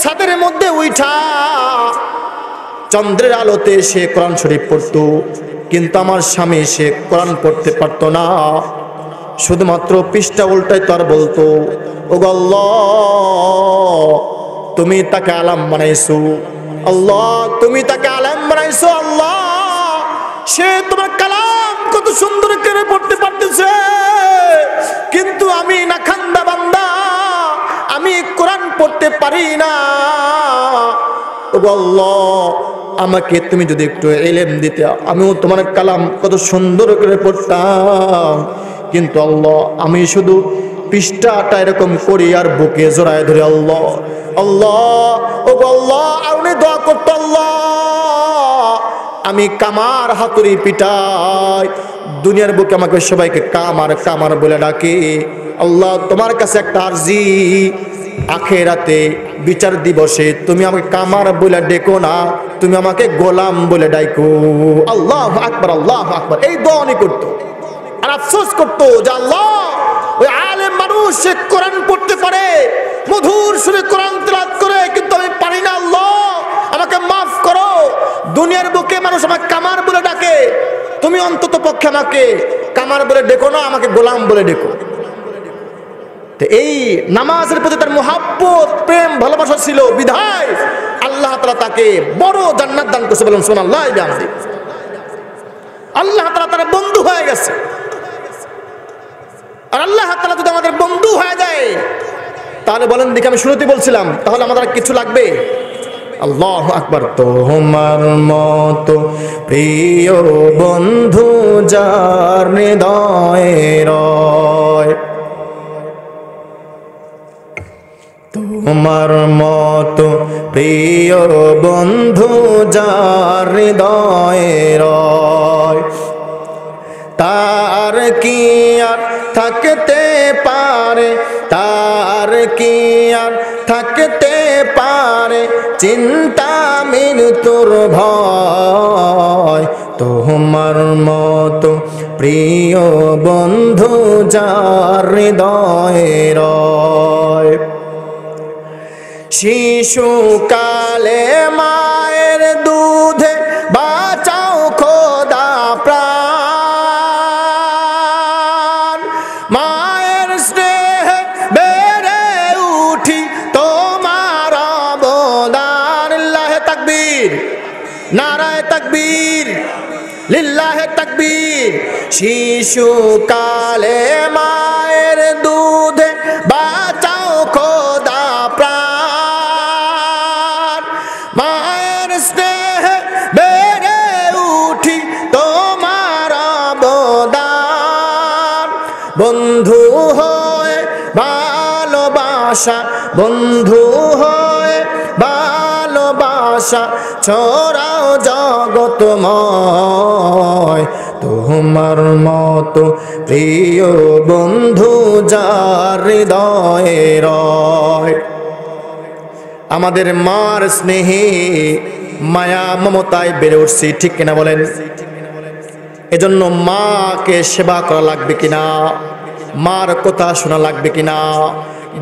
ছাদের মধ্যে উঠা চন্দ্রের আলোতে সে কোরআন শরীফ পড়তো। কিন্তু আমার স্বামী সে কোরআন পড়তে পারতো না, শুধুমাত্র পৃষ্ঠা উল্টাইতো আর বলতো ওগো আল্লাহ তুমি তাকে আলেম বানাইছো, আল্লাহ তুমি তাকে আলেম বানাইছো, আল্লাহ সে তোমার কালাম কত সুন্দর করে পড়তে পারতেছে, কিন্তু আমি না খান্দা বান্দা, আমি কোরআন পড়তে পারি না। ওগো আল্লাহ আমাকে তুমি যদি একটু ইলম দিতে, আমিও তোমার কালাম কত সুন্দর করে পড়তাম, কিন্তু আল্লাহ আমি শুধু পৃষ্ঠাটা এরকম করি আর বুকে জড়ায় ধরে আল্লাহ আল্লাহ। ওগো আল্লাহ আপনি দোয়া করতো, আল্লাহ আমি কামার হাতুড়ি পিটাই, দুনিয়ার বুকে আমাকে সবাইকে কামার কামার বলে ডাকে। আল্লাহ তোমার কাছে একটা আরজি, আখেরাতে বিচার দিবসে তুমি আমাকে কামার বলে ডেকো না, তুমি আমাকে গোলাম বলে ডাকো। আল্লাহু আকবার, আল্লাহু আকবার। এই দোয়া উনি করতো। আর আফসোস করতো যে আল্লাহ ওই আলেম মানুষ সে কোরআন পড়তে পারে, মধুর সুরে কোরআন তেলাওয়াত করে, কিন্তু আমি পারি না, আল্লাহ আমাকে মাফ করো। দুনিয়ার বুকে মানুষ আমাকে কামার বলে ডাকে, তুমি অন্তত পক্ষে আমাকে কামার বলে ডেকো না, আমাকে গোলাম বলে ডেকো। তো এই নামাজের প্রতি তার মুহাব্বত, প্রেম, ভালোবাসা ছিল বিধায় আল্লাহ তাআলা তাকে বড় জান্নাত দান করেছে। বলুন সুবহানাল্লাহ। আল্লাহ তাআলা তার বন্ধু হয়ে গেছে। আর আল্লাহ তাআলা যদি আমাদের বন্ধু হয়ে যায় তাহলে বলেন দেখি, আমি শুরুতে বলছিলাম, তাহলে আমাদের কিছু লাগবে? আল্লাহু আকবার। তোমার মতো প্রিয় বন্ধু যার হৃদয়ে রয়, তোমার মতো প্রিয় বন্ধু যার হৃদয়ে রয়, তার কি আর থাকতে পারে, তার কি আর থাকতে পারে চিন্তা মৃত্যুর ভয়, তোমার মতো প্রিয় বন্ধু যার হৃদয়ে রয়। শিশুকালে মায়ের দুধে বাঁচাও খোদা প্রাণ, মায়ের স্নেহে বেড়ে উঠি তোমার অবদান। লিল্লাহে তাকবীর, নারায়ে তাকবীর, লিল্লাহে তাকবীর। শিশুকালে মায়ের দুধে বাঁচাও খোদা প্রাণ, মায়ের স্নেহে বেড়ে উঠি তোমার অবদান। বন্ধু হয়ে ভালোবাসা, বন্ধু হয়ে ভালোবাসা ছড়াও জগতময়, তোমার মতো প্রিয় বন্ধু যার হৃদয়ে রয়। আমাদের মার স্নেহে মায়া মমতায় বেড়ে উঠছি, ঠিক কিনা বলেন? এজন্য মাকে সেবা করা লাগবে কিনা, মার কথা শোনা লাগবে কিনা,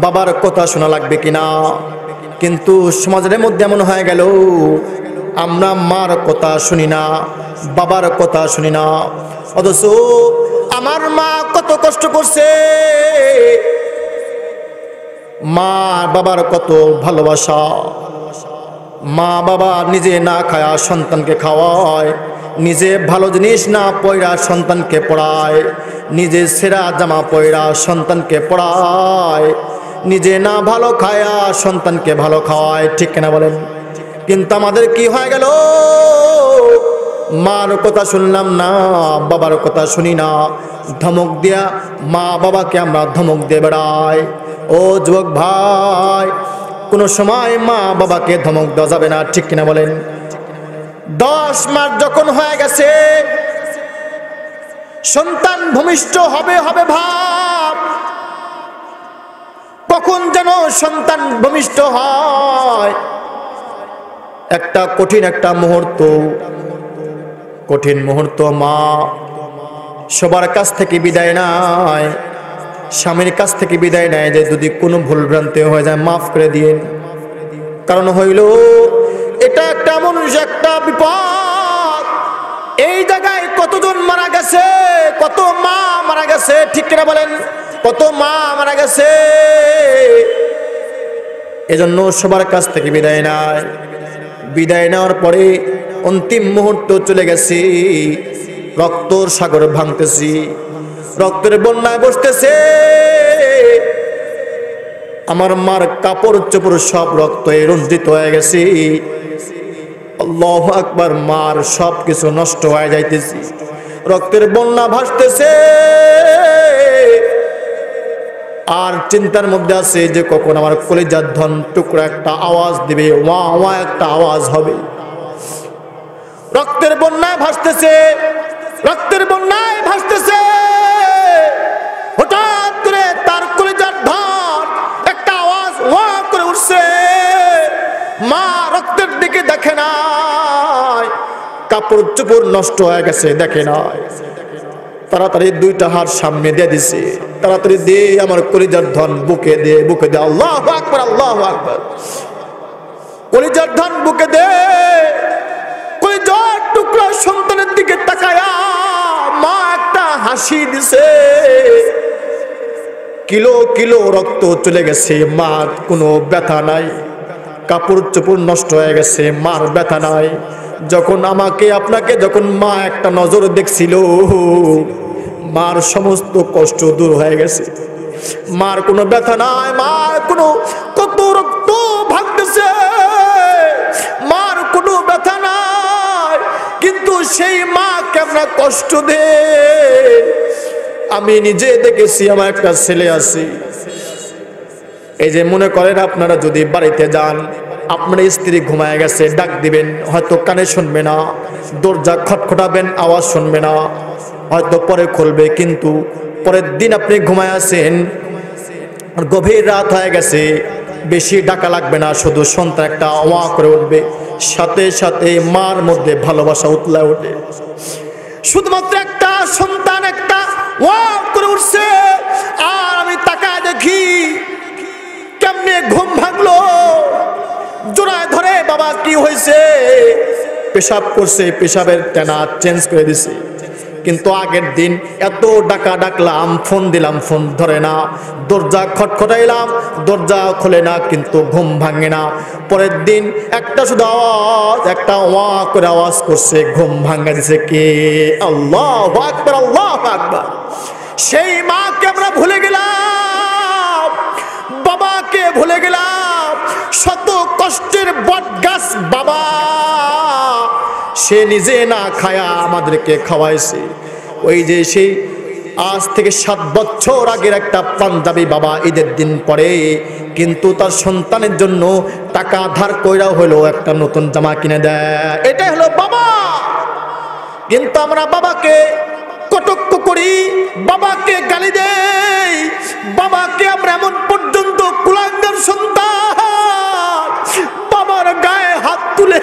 বাবার কথা শোনা লাগবে কিনা। কিন্তু সমাজের মধ্যে এমন হয়ে গেল, আমরা মার কথা শুনি না, বাবার কথা শুনি না, অথচ আমার মা কত কষ্ট করছে, মা বাবার কত ভালোবাসা, মা বাবা নিজে না খায়া সন্তানকে খাওয়ায়, নিজে ভালো জিনিস না পয়রা সন্তানকে পড়ায়, নিজে সেরা জামা পয়রা সন্তানকে পড়ায়, নিজে না ভালো খায়া সন্তানকে ভালো খাওয়ায়, ঠিক কিনা বলেন? কিন্তু আমাদের কি হয়ে গেল, মার কথা শুনলাম না, বাবার কথা শুনি না, ধমক দিয়া মা বাবাকে আমরা ধমক দিয়ে বেড়াই। ও যুবক ভাই, কোনো সময় মা বাবাকে ধমক দেওয়া যাবে না, ঠিক কিনা বলেন? 10 মাস যখন হয়ে গেছে, সন্তান ভূমিষ্ঠ হবে হবে ভাব, কখন যেন সন্তান ভূমিষ্ঠ হয়, একটা কঠিন একটা মুহূর্ত, কঠিন মুহূর্ত। মা সবার কাছ থেকে বিদায় নেয়, স্বামীর কাছ থেকে বিদায় নেয় যে যদি কোনো ভুল ভ্রান্তি হয়ে যায় মাফ করে দিন। কারণ হইল এটা একটা মানুষ, একটা বিপদ। এই জায়গায় কতজন মারা গেছে, কত মা মারা গেছে, ঠিক কিনা বলেন? কত মা মারা গেছে। এজন্য সবার কাছ থেকে বিদায় নেয়। বিদায় নেওয়ার পরে অন্তিম মুহূর্ত চলে গেছি, রক্তর সাগর ভাঙতেছি, রক্তের বন্যায় বসতেছে। আমার মার কাপড় চোপড় সব রক্তে রঞ্জিত হয়ে গেছে। আল্লাহু আকবার। মার সব কিছু নষ্ট হয়ে যাইতেছে, রক্তের বন্যা ভাসতেছে। আর চিন্তার মধ্যে আছে যে কখন আমার কলিজার ধন টুকরা একটা আওয়াজ দিবে, ওয়া ওয়া একটা আওয়াজ হবে। রক্তের বন্যায় ভাসতেছে, রক্তের বন্যায় ভাসতেছে। হঠাৎ করে তার কলিজার ধন একটা আওয়াজ ওয়া করে উঠছে। মা রক্তের দিকে দেখে নাই, কাপড় চোপড় নষ্ট হয়ে গেছে দেখে নাই। তাড়াতাড়ি দুইটা হাত সামনে দিয়ে দিছে, তাড়াতাড়ি দিয়ে আমার কলিজার ধন বুকে দে, বুকে দে। আল্লাহু আকবার, আল্লাহু আকবার। কলিজার ধন বুকে দে। কলিজার টুকরা সন্তানের দিকে তাকায়া মা একটা হাসি দিছে। কিলো কিলো রক্ত চলে গেছে, মা কোনো ব্যথা নাই, কাপড় চোপড় নষ্ট হয়ে গেছে, মার ব্যথা নাই। যখন আমাকে আপনাকে যখন মা একটা নজর দেখছিল, মার সমস্ত কষ্ট দূর হয়ে গেছে, মার কোনো ব্যথা নাই, মার কোনো কত রক্ত ভাঙতেছে, মার কোনো ব্যথা নাই, কিন্তু সেই মাকে আমরা কষ্ট দে। আমি নিজে দেখেছি, আমার একটা ছেলে আছে, এই যে মনে করেন আপনারা যদি বাড়িতে যান, আপনার স্ত্রী ঘুমায় গেছে, ডাক দিবেন, হয়তো কানে শুনবে না, দরজা খটখটাবেন, আওয়াজ শুনবে না, হয়তো পরে খুলবে, কিন্তু পরের দিন আপনি ঘুমায় আছেন, গভীর রাত হয়ে গেছে, বেশি ডাকা লাগবে না, শুধু সন্তান একটা ওয়া করে উঠবে, সাথে সাথে মার মধ্যে ভালোবাসা উতলায় ওঠে। শুধুমাত্র একটা সন্তান একটা ওয়া করে উঠছে, আর আমি তাকায় দেখি কেমনে ঘুম ভাঙলো, জোড়ায় ধরে, বাবা কি হয়েছে? পেশাব করছে, পেশাবের টেনা চেঞ্জ করে দিছে। কিন্তু আগের দিন এত ডাকা ডাকলাম, ফোন দিলাম, ফোন ধরে না, দরজা খটখটাইলাম, দরজা খোলে না, কিন্তু ঘুম ভাঙে না। পরের দিন একটা শুধু আওয়াজ, একটা ওয়া করে আওয়াজ করছে, ঘুম ভাঙা দিছে কে? আল্লাহু আকবার, আল্লাহু আকবার। সেই মাকে আমরা ভুলে গেলাম, বাবাকে ভুলে গেলাম। শত কষ্টের বটগাছ বাবা, সে নিজে না খায়া আমাদেরকে খাওয়াইছে। ওই যে সেই আজ থেকে 7 বছর আগের একটা পাঞ্জাবি বাবা ঈদের দিন পরে কিন্তু তার সন্তানের জন্য টাকা ধার কইরা হলো একটা নতুন জামা কিনে দেয়, এটাই হলো বাবা। কিন্তু আমরা বাবাকে কটক্ষ করি, বাবাকে গালি দেই, বাবাকে আমরা এমন পর্যন্ত কুলাঙ্গার সন্তান, বাবার গায়ে হাত তুলে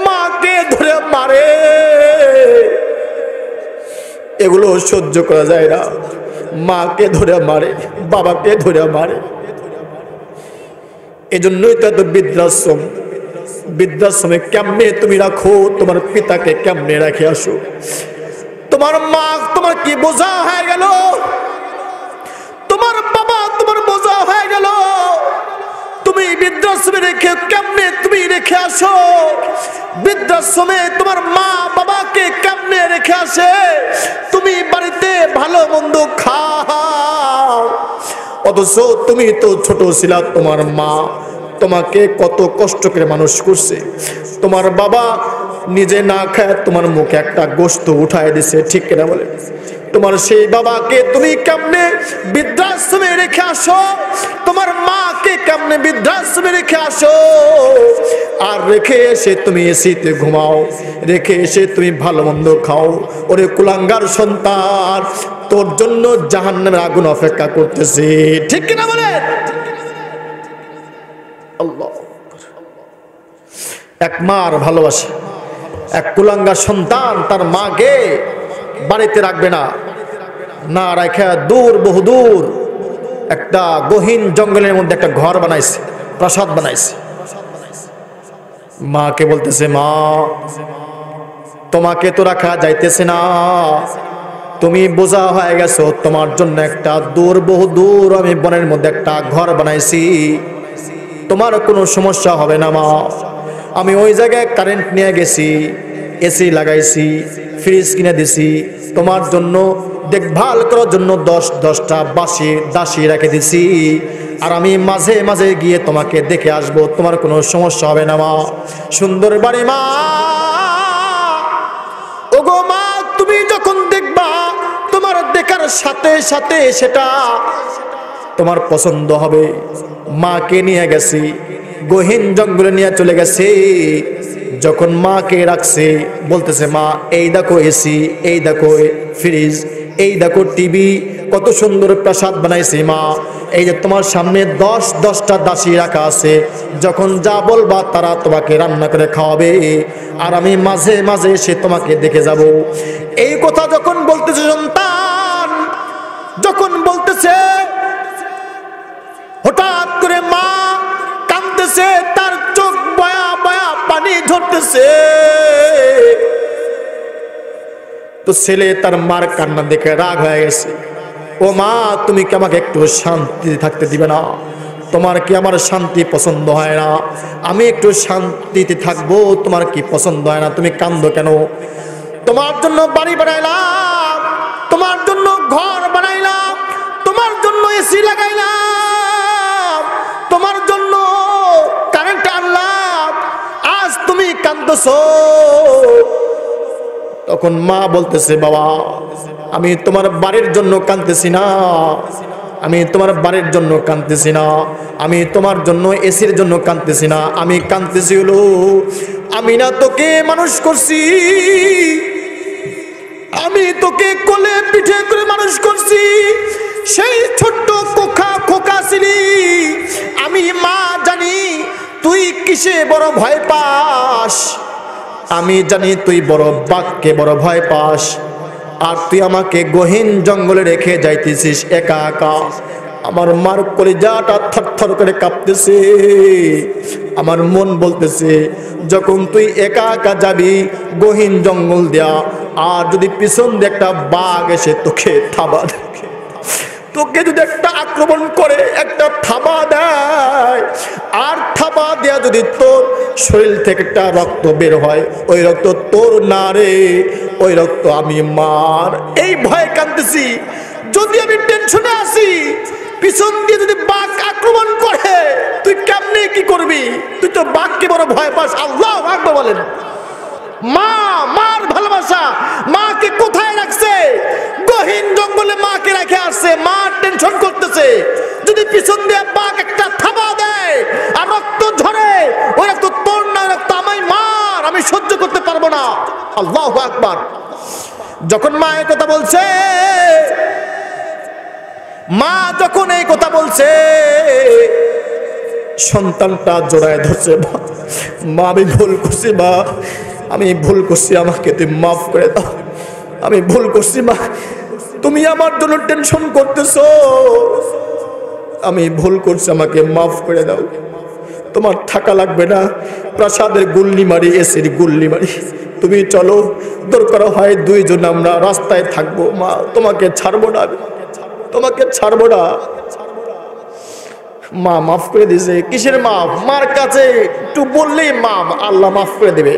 মাকে ধরে মারে। এগুলো সহ্য করা যায় না, মাকে ধরে মারে, বাবাকে ধরে মারে। এজন্যই তো এত বৃদ্ধাশ্রম, বৃদ্ধাশ্রমে কেমনে তুমি রাখো, তোমার পিতাকে কেমনে রেখে আসো? তোমার মা তোমার কি বোঝা হয়ে গেল, তোমার বাবা তোমার বোঝা হয়ে গেল, তুমি বৃদ্ধাশ্রমে রেখে কেমনে তুমি রেখে আসো? বৃদ্ধাশ্রমে তোমার মা বাবাকে কেমনে রেখে আসে? তুমি বাড়িতে ভালো মন্দ খাও, অথচ তুমি তো ছোট ছিলা, তোমার মা তোমাকে কত কষ্ট করে মানুষ করছে, তোমার বাবা নিজে না খায় তোমার মুখে একটা গোশত উঠায় দিছে, ঠিক কিনা বলে? তোমার সেই বাবাকে তুমি কেমনে বৃদ্ধাশ্রমে রেখে আসো? তোমার মাকে কেমনে বৃদ্ধাশ্রমে রেখে আসো? আর রেখে এসে তুমি এসিতে ঘুমাও, রেখে এসে তুমি ভালো মন্দ খাও। ওরে কুলাঙ্গার সন্তান, তোর জন্য জাহান্নামের আগুন অপেক্ষা করতেছে, ঠিক কিনা বলে? আল্লাহ, এক মার ভালোবাসা, এক কুলাঙ্গার সন্তান তার মাকে বাড়িতে রাখবে না, না রাখা দূর বহুদূর একটা গহীন জঙ্গলের মধ্যে একটা ঘর বানাইছে, প্রাসাদ বানাইছে। মাকে বলতেছে, মা তোমাকে তো রাখা যাইতেছে না, তুমি বোঝা হয়ে গেছো, তোমার জন্য একটা দূর বহুদূর আমি বনের মধ্যে একটা ঘর বানাইছি, তোমার কোনো সমস্যা হবে না মা। আমি ওই জায়গায় কারেন্ট নিয়ে গেছি, এসি লাগাইছি, ফ্রিজ কিনে দিছি, তোমার জন্য দেখভাল করার জন্য 10-10টা দাসী রেখে দিছি, আর আমি মাঝে মাঝে গিয়ে তোমাকে দেখে আসবো, তোমার কোনো সমস্যা হবে না মা। সুন্দর বাড়ি মা, ওগো মা, তুমি যখন দেখবা তোমার দেখার সাথে সাথে সেটা তোমার পছন্দ হবে। মাকে নিয়ে গেছি, গহীন জঙ্গলে নিয়ে চলে গেছে। যখন মাকে রাখছে, বলতেছে, মা এই দেখো এসি, এই দেখো ফ্রিজ, এই দেখো টিভি, কত সুন্দর প্রাসাদ বানাইছে মা, এই যে তোমার সামনে 10-10টা দাসী রাখা আছে, যখন যা বলবা তারা তোমাকে রান্না করে খাওয়াবে, আর আমি মাঝে মাঝে এসে তোমাকে দেখে যাব। এই কথা যখন বলতেছে সন্তান, যখন বলতেছে, হঠাৎ করে মা কাঁদতেছে, তার চোখ বয়া বয়া পানি ঝরতেছে। তো ছেলে তার মার কান্না দেখে রাগ হয়ে গেছে, ও মা, তুমি কি আমাকে একটু শান্তি থাকতে দিবে না? তোমার কি আমার শান্তি পছন্দ হয় না? আমি একটু শান্তিতে থাকবো, তোমার কি পছন্দ হয় না? তুমি কান্দো কেন? তোমার জন্য বাড়ি বানাইলাম, তোমার জন্য ঘর বানাইলাম, তোমার জন্য এসি লাগাইলাম, তোমার জন্য কারেন্ট আনলাম, আজ তুমি কান্দছো। তখন মা বলতেছে, বাবা আমি তোমার বাড়ির জন্য কাঁদতেছি না, আমি তোমার বাড়ির জন্য কাঁদতেছি না, আমি তোমার জন্য এসির জন্য কাঁদতেছি না, আমি কাঁদতেছি হলো আমি না তোকে মানুষ করছি, আমি তোকে কোলে পিঠে করে মানুষ করছি, সেই ছোট্ট খোকা ছিলি, আমি মা জানি তুই কিসে বড় ভয় পাস, আমি জানি তুই বড় বাঘকে বড় ভয় পাস, আর তুই আমাকে গহীন জঙ্গলে রেখে যাইতেছিস একা একা। আমার মার কলিজাটা থরথর করে কাঁপতেছে, আমার মন বলতেছে যখন তুই একা একা যাবি গহীন জঙ্গল দেয়া, আর যদি পিছন দিয়ে একটা বাঘ এসে তোকে থাবা দেয়, তোকে যদি একটা আক্রমণ করে একটা থাবা দেয়, আর থাবা দেয়া যদি তোর শরীর থেকে একটা রক্ত বের হয়, ওই রক্ত তোর না রে, ওই রক্ত আমি মার। এই ভয়ে কাঁদতেছি। যদি আমি টেনশনে আসি, পিছন দিয়ে যদি বাঘ আক্রমণ করে, তুই কেমনে কি করবি? তুই তো বাঘকে বড় ভয় পাস। আল্লাহু আকবার বলেন। মা, মার ভালোবাসা মাকে কোথায় রাখছে? গহীন জঙ্গলে মাকে রেখে আসছে। মা টেনশন করতেছে, যদি পিছন দিয়ে বাঘ একটা থাবা দেয় আর রক্ত ঝরে, ওই রক্ত তোর না, রক্ত আমায় মার, আমি সহ্য করতে পারবো না। আল্লাহু আকবার। যখন মা এই কথা বলছে, মা যখন এই কথা বলছে, সন্তানটা জড়ায় ধরছে, মা আমি ভুল করছি, মা আমি ভুল করছি, আমাকে তুমি মাফ করে দাও, আমি ভুল করছি মা, তুমি আমার জন্য টেনশন করতেছো, আমি ভুল করছি, আমাকে মাফ করে দাও, তোমার থাকা লাগবে না, প্রাসাদের গুল্লি মারি, এসির গুল্লি মারি, তুমি চলো, দরকার হয় দুইজন আমরা রাস্তায় থাকবো, মা তোমাকে ছাড়বো না, তোমাকে ছাড়বো না। মা মাফ করে দিয়েছে। কিসের মাফ? মার কাছে একটু বললেই মা, আল্লাহ মাফ করে দেবে।